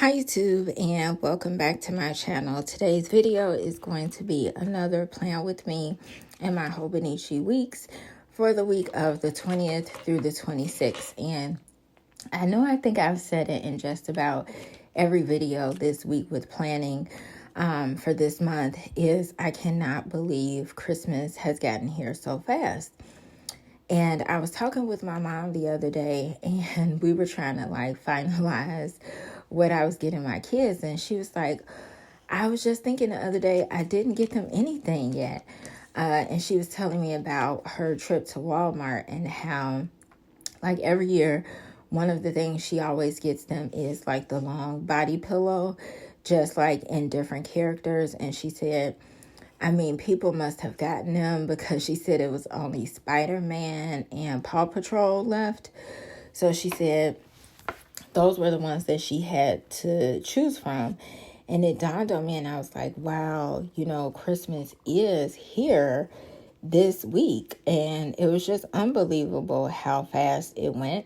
Hi YouTube, and welcome back to my channel. Today's video is going to be another plan with me and my Hobonichi weeks for the week of the 20th through the 26th. And I think I've said it in just about every video this week with planning for this month is I cannot believe Christmas has gotten here so fast. And I was talking with my mom the other day, and we were trying to finalize what I was getting my kids. And she was like, I was just thinking the other day, I didn't get them anything yet. And she was telling me about her trip to Walmart and how every year, one of the things she always gets them is the long body pillow, just in different characters. And she said, people must have gotten them because she said it was only Spider-Man and Paw Patrol left. So she said those were the ones that she had to choose from. And it dawned on me and I was like, wow, Christmas is here this week. And it was just unbelievable how fast it went.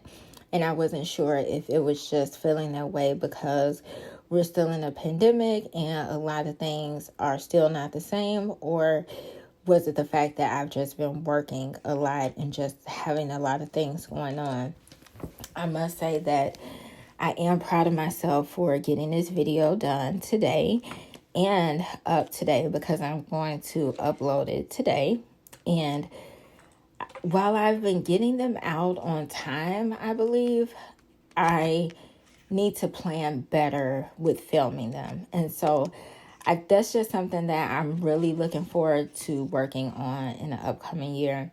And I wasn't sure if it was just feeling that way because we're still in a pandemic and a lot of things are still not the same, or was it the fact that I've just been working a lot and just having a lot of things going on? I must say that I am proud of myself for getting this video done today and up today because I'm going to upload it today. And while I've been getting them out on time, I believe I need to plan better with filming them. And so that's just something that I'm really looking forward to working on in the upcoming year,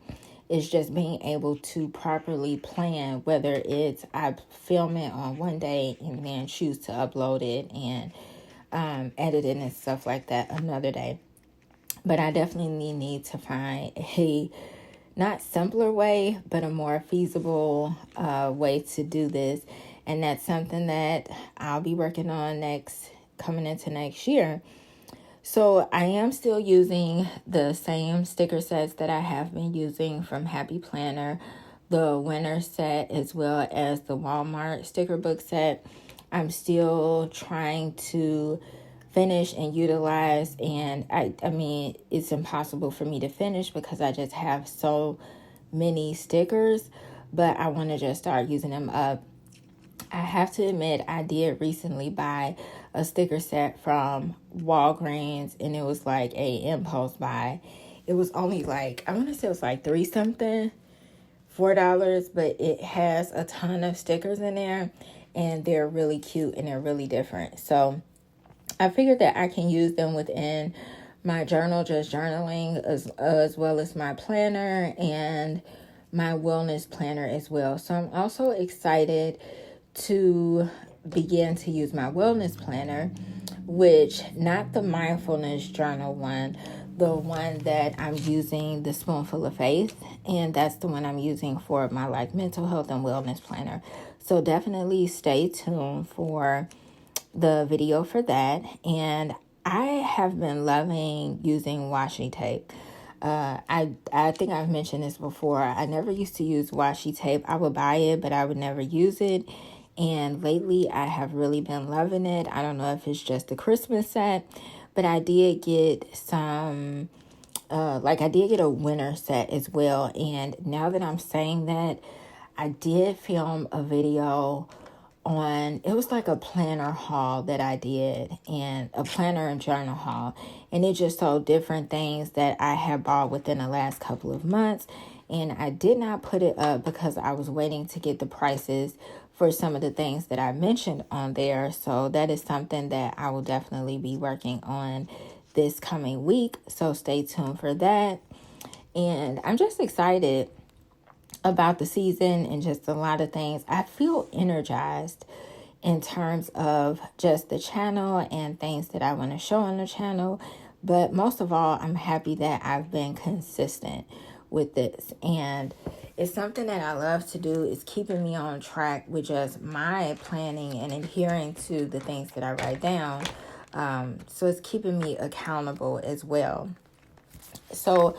is just being able to properly plan, whether it's I film it on one day and then choose to upload it and edit it and stuff like that another day. But I definitely need to find a not simpler way, but a more feasible way to do this. And that's something that I'll be working on coming into next year. So I am still using the same sticker sets that I have been using from Happy Planner, the winter set, as well as the Walmart sticker book set. I'm still trying to finish and utilize, and I mean, it's impossible for me to finish because I just have so many stickers, but I want to just start using them up. I have to admit, I did recently buy a sticker set from Walgreens, and it was a impulse buy. It was only I want to say it was $3 something, $4, but it has a ton of stickers in there, and they're really cute and they're really different. So I figured that I can use them within my journal, just journaling, as well as my planner and my wellness planner as well. So I'm also excited to begin to use my wellness planner, which not the mindfulness journal one, the one that I'm using, the Spoonful of Faith, and that's the one I'm using for my mental health and wellness planner. So definitely stay tuned for the video for that. And I have been loving using washi tape. I think I've mentioned this before. I never used to use washi tape. I would buy it, but I would never use it. And lately, I have really been loving it. I don't know if it's just the Christmas set, but I did get some, I did get a winter set as well. And now that I'm saying that, I did film a video on, it was a planner haul that I did, and a planner and journal haul. And it just showed different things that I have bought within the last couple of months. And I did not put it up because I was waiting to get the prices for some of the things that I mentioned on there. So that is something that I will definitely be working on this coming week. So stay tuned for that. And I'm just excited about the season and just a lot of things. I feel energized in terms of just the channel and things that I want to show on the channel. But most of all, I'm happy that I've been consistent with this. And it's something that I love to do, is keeping me on track with just my planning and adhering to the things that I write down. So it's keeping me accountable as well. So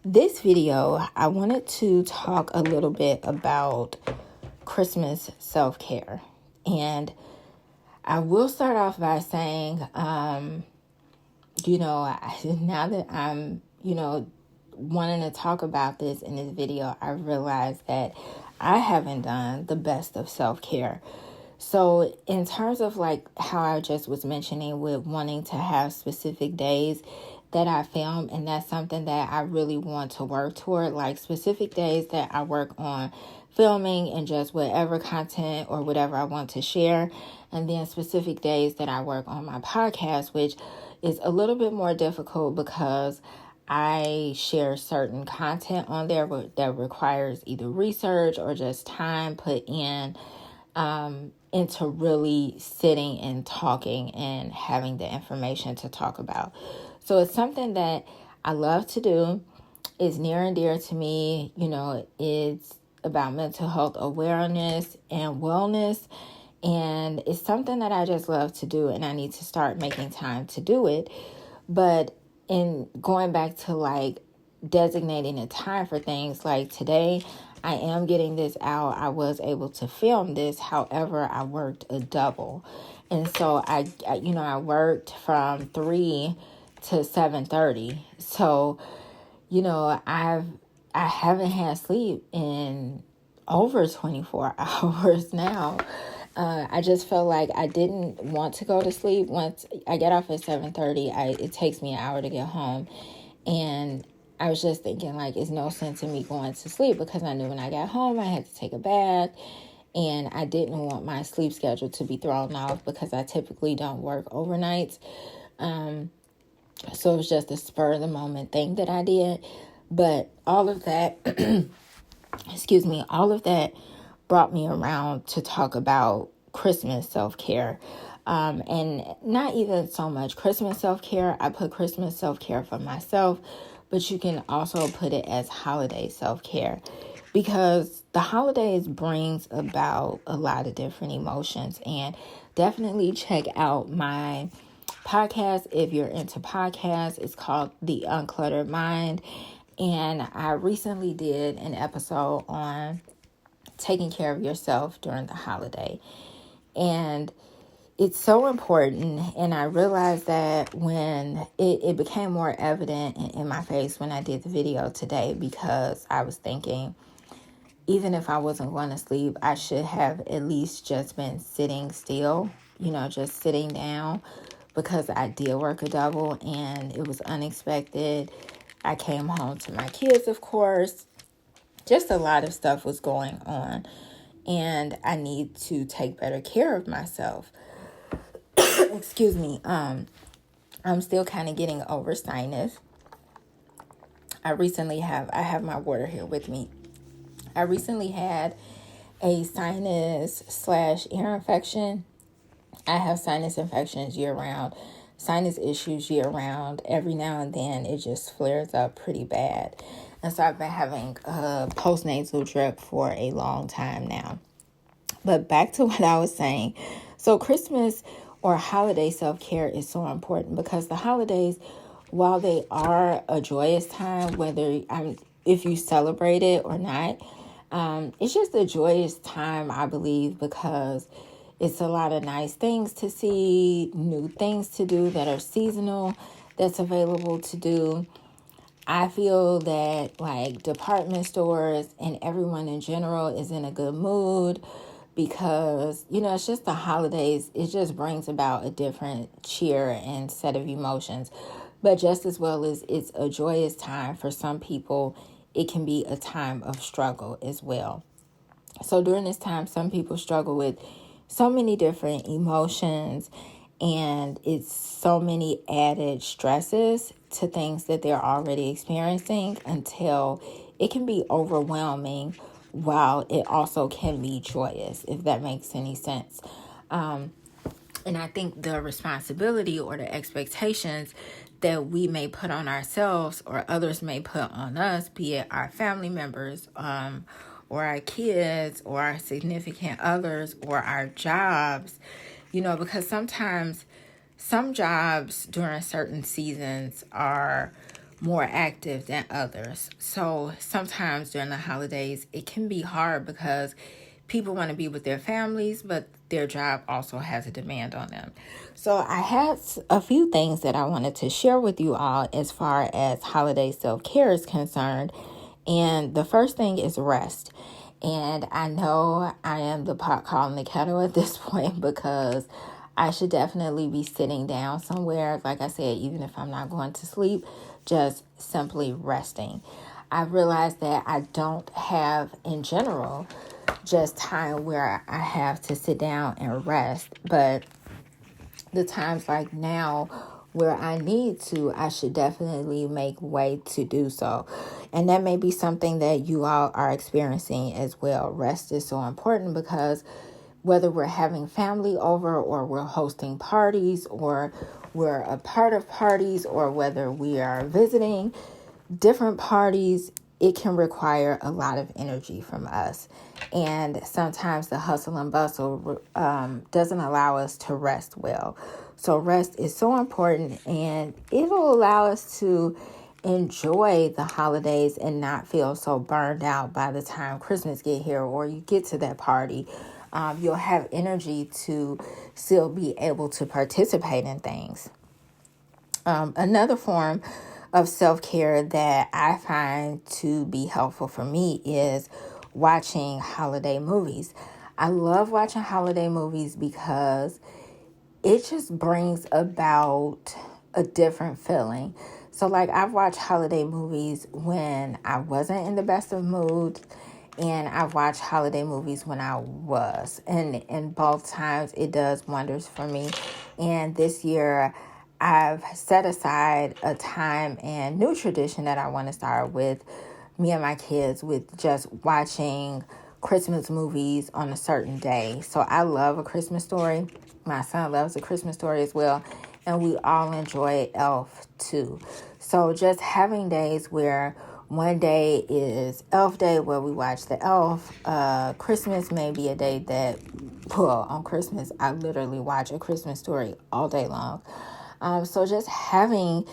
this video, I wanted to talk a little bit about Christmas self-care. And I will start off by saying, now that I'm, wanting to talk about this in this video, I realized that I haven't done the best of self-care. So in terms of like how I just was mentioning with wanting to have specific days that I film, and that's something that I really want to work toward, like specific days that I work on filming and just whatever content or whatever I want to share, and then specific days that I work on my podcast, which is a little bit more difficult because I share certain content on there that requires either research or just time put in into really sitting and talking and having the information to talk about. So it's something that I love to do. It's near and dear to me. It's about mental health awareness and wellness. And it's something that I just love to do, and I need to start making time to do it. But in going back to like designating a time for things, like today, I am getting this out. I was able to film this. However, I worked a double. And so I worked from 3 to 7:30. So, I haven't had sleep in over 24 hours now. I just felt like I didn't want to go to sleep. Once I get off at 7:30, it takes me an hour to get home. And I was just thinking, like, it's no sense in me going to sleep, because I knew when I got home, I had to take a bath. And I didn't want my sleep schedule to be thrown off, because I typically don't work overnights. So it was just a spur of the moment thing that I did. But all of that, all of that brought me around to talk about Christmas self-care. And not even so much Christmas self-care. I put Christmas self-care for myself, but you can also put it as holiday self-care, because the holidays brings about a lot of different emotions. And definitely check out my podcast if you're into podcasts. It's called The Uncluttered Mind. And I recently did an episode on taking care of yourself during the holiday. And it's so important. And I realized that when it became more evident in my face when I did the video today, because I was thinking, even if I wasn't going to sleep, I should have at least just been sitting still, just sitting down, because I did work a double and it was unexpected. I came home to my kids, of course. Just a lot of stuff was going on, and I need to take better care of myself. Excuse me. I'm still kind of getting over sinus. I have my water here with me. I recently had a sinus/ear infection. I have sinus infections year round, sinus issues year round. Every now and then it just flares up pretty bad. And so I've been having a postnasal drip for a long time now. But back to what I was saying. So Christmas or holiday self-care is so important, because the holidays, while they are a joyous time, if you celebrate it or not, it's just a joyous time, I believe, because it's a lot of nice things to see, new things to do that are seasonal, that's available to do. I feel that like department stores and everyone in general is in a good mood, because, it's just the holidays. It just brings about a different cheer and set of emotions. But just as well as it's a joyous time, for some people, it can be a time of struggle as well. So during this time, some people struggle with so many different emotions, and it's so many added stresses to things that they're already experiencing, until it can be overwhelming, while it also can be joyous, if that makes any sense. And I think the responsibility or the expectations that we may put on ourselves or others may put on us, be it our family members, or our kids, or our significant others, or our jobs, because sometimes some jobs during certain seasons are more active than others. So sometimes during the holidays, it can be hard because people want to be with their families, but their job also has a demand on them. So I had a few things that I wanted to share with you all as far as holiday self-care is concerned. And the first thing is rest. And I know I am the pot calling the kettle at this point because I should definitely be sitting down somewhere. Like I said, even if I'm not going to sleep, just simply resting. I realized that I don't have, in general, just time where I have to sit down and rest. But the times like now where I need to, I should definitely make way to do so. And that may be something that you all are experiencing as well. Rest is so important because whether we're having family over or we're hosting parties or we're a part of parties or whether we are visiting different parties, it can require a lot of energy from us. And sometimes the hustle and bustle doesn't allow us to rest well. So rest is so important, and it'll allow us to enjoy the holidays and not feel so burned out by the time Christmas get here or you get to that party. You'll have energy to still be able to participate in things. Another form of self-care that I find to be helpful for me is watching holiday movies. I love watching holiday movies because it just brings about a different feeling. So like I've watched holiday movies when I wasn't in the best of moods, and I've watched holiday movies when I was. And both times it does wonders for me. And this year I've set aside a time and new tradition that I want to start with me and my kids with just watching Christmas movies on a certain day. So I love A Christmas Story. My son loves A Christmas Story as well. And we all enjoy Elf too. So just having days where one day is Elf Day where we watch the Elf. Christmas may be a day that, well, on Christmas, I literally watch A Christmas Story all day long. So just having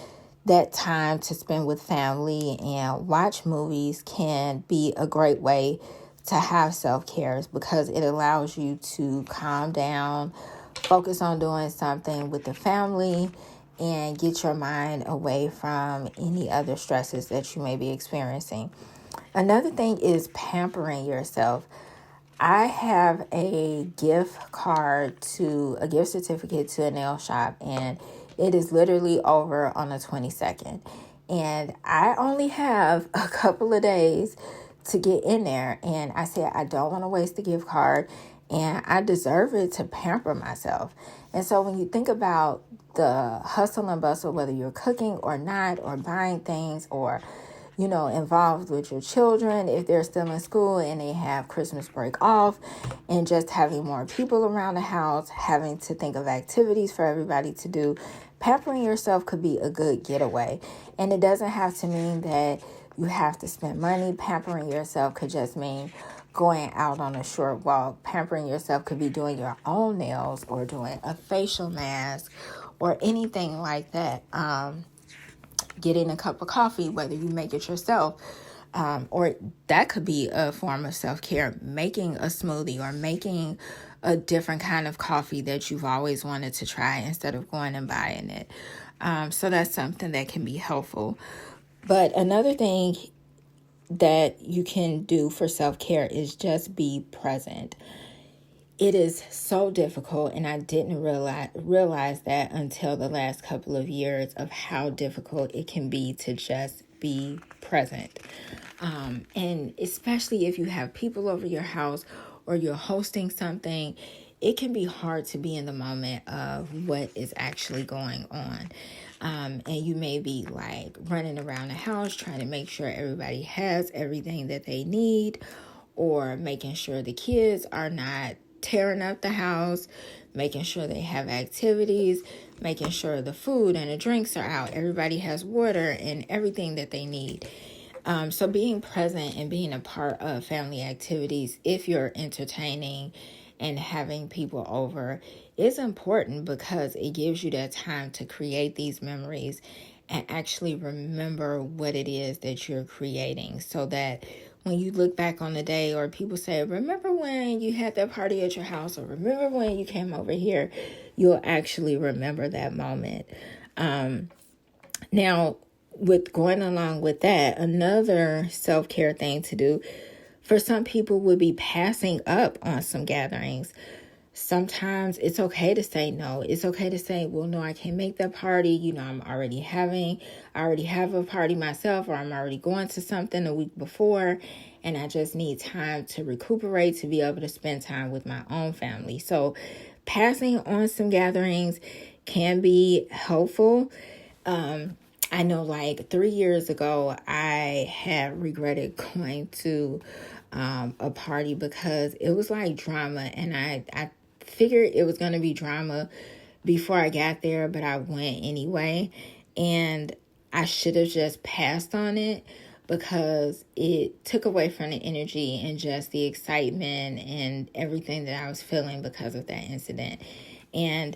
that time to spend with family and watch movies can be a great way to have self-care because it allows you to calm down, focus on doing something with the family, and get your mind away from any other stresses that you may be experiencing. Another thing is pampering yourself. I have a gift certificate to a nail shop, and it is literally over on the 22nd. And I only have a couple of days to get in there. And I said, I don't want to waste the gift card, and I deserve it to pamper myself. And so when you think about the hustle and bustle, whether you're cooking or not, or buying things, or involved with your children if they're still in school and they have Christmas break off, and just having more people around the house, having to think of activities for everybody to do, pampering yourself could be a good getaway. And it doesn't have to mean that you have to spend money. Pampering yourself could just mean going out on a short walk. Pampering yourself could be doing your own nails or doing a facial mask or anything like that. Getting a cup of coffee, whether you make it yourself, or that could be a form of self-care, making a smoothie or making a different kind of coffee that you've always wanted to try instead of going and buying it. So that's something that can be helpful. But another thing that you can do for self-care is just be present. It is so difficult, and I didn't realize that until the last couple of years of how difficult it can be to just be present. And especially if you have people over your house or you're hosting something, it can be hard to be in the moment of what is actually going on. And you may be like running around the house trying to make sure everybody has everything that they need, or making sure the kids are not tearing up the house, making sure they have activities, making sure the food and the drinks are out, everybody has water and everything that they need. So being present and being a part of family activities, if you're entertaining and having people over, is important because it gives you that time to create these memories and actually remember what it is that you're creating, so that when you look back on the day, or people say, remember when you had that party at your house, or remember when you came over here, you'll actually remember that moment. Now, with going along with that, another self-care thing to do for some people would be passing up on some gatherings. Sometimes it's okay to say no. It's okay to say, well, no, I can't make that party. I already have a party myself, or I'm already going to something a week before, and I just need time to recuperate to be able to spend time with my own family. So passing on some gatherings can be helpful. I know like 3 years ago, I had regretted going to a party because it was like drama, and I figured it was going to be drama before I got there, but I went anyway, and I should have just passed on it because it took away from the energy and just the excitement and everything that I was feeling because of that incident. And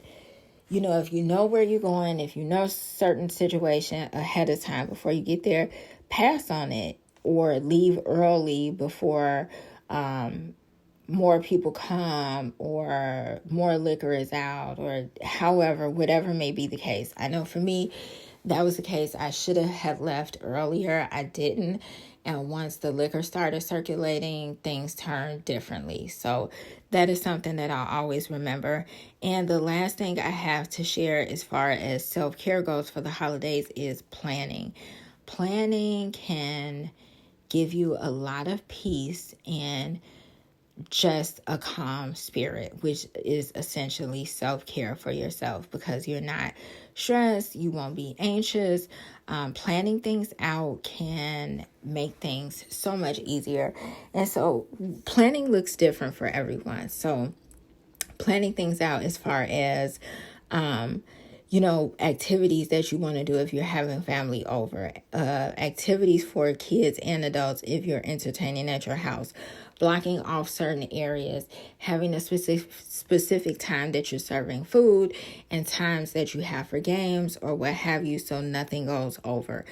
if you know where you're going, if you know certain situation ahead of time before you get there, pass on it or leave early before more people come or more liquor is out, or whatever may be the case. I know for me, that was the case. I should have left earlier. I didn't. And once the liquor started circulating, things turned differently. So that is something that I'll always remember. And the last thing I have to share as far as self-care goes for the holidays is planning. Planning can give you a lot of peace and just a calm spirit, which is essentially self-care for yourself, because you're not stressed, you won't be anxious. Planning things out can make things so much easier. And so planning looks different for everyone. So planning things out as far as activities that you want to do if you're having family over, activities for kids and adults if you're entertaining at your house, blocking off certain areas, having a specific time that you're serving food and times that you have for games or what have you, so nothing goes over.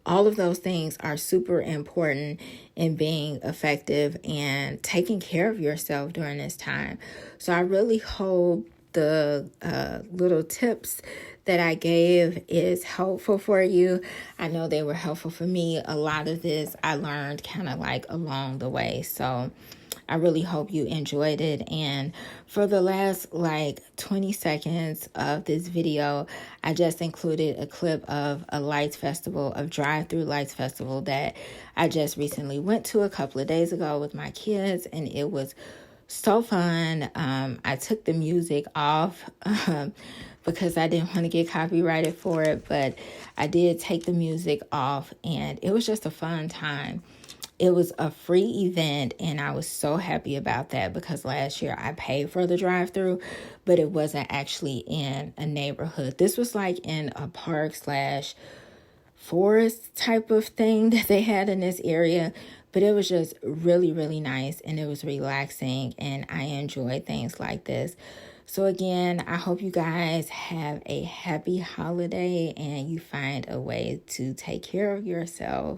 All of those things are super important in being effective and taking care of yourself during this time. So I really hope the little tips that I gave is helpful for you. I know they were helpful for me. A lot of this I learned kind of like along the way. So I really hope you enjoyed it. And for the last 20 seconds of this video, I just included a clip of a drive-through lights festival that I just recently went to a couple of days ago with my kids, and it was so fun. I took the music off because I didn't want to get copyrighted for it, but I did take the music off, and it was just a fun time. It was a free event, and I was so happy about that because last year I paid for the drive-through, but it wasn't actually in a neighborhood. This was like in a park/forest type of thing that they had in this area, but it was just really, really nice, and it was relaxing, and I enjoy things like this. So again, I hope you guys have a happy holiday and you find a way to take care of yourself.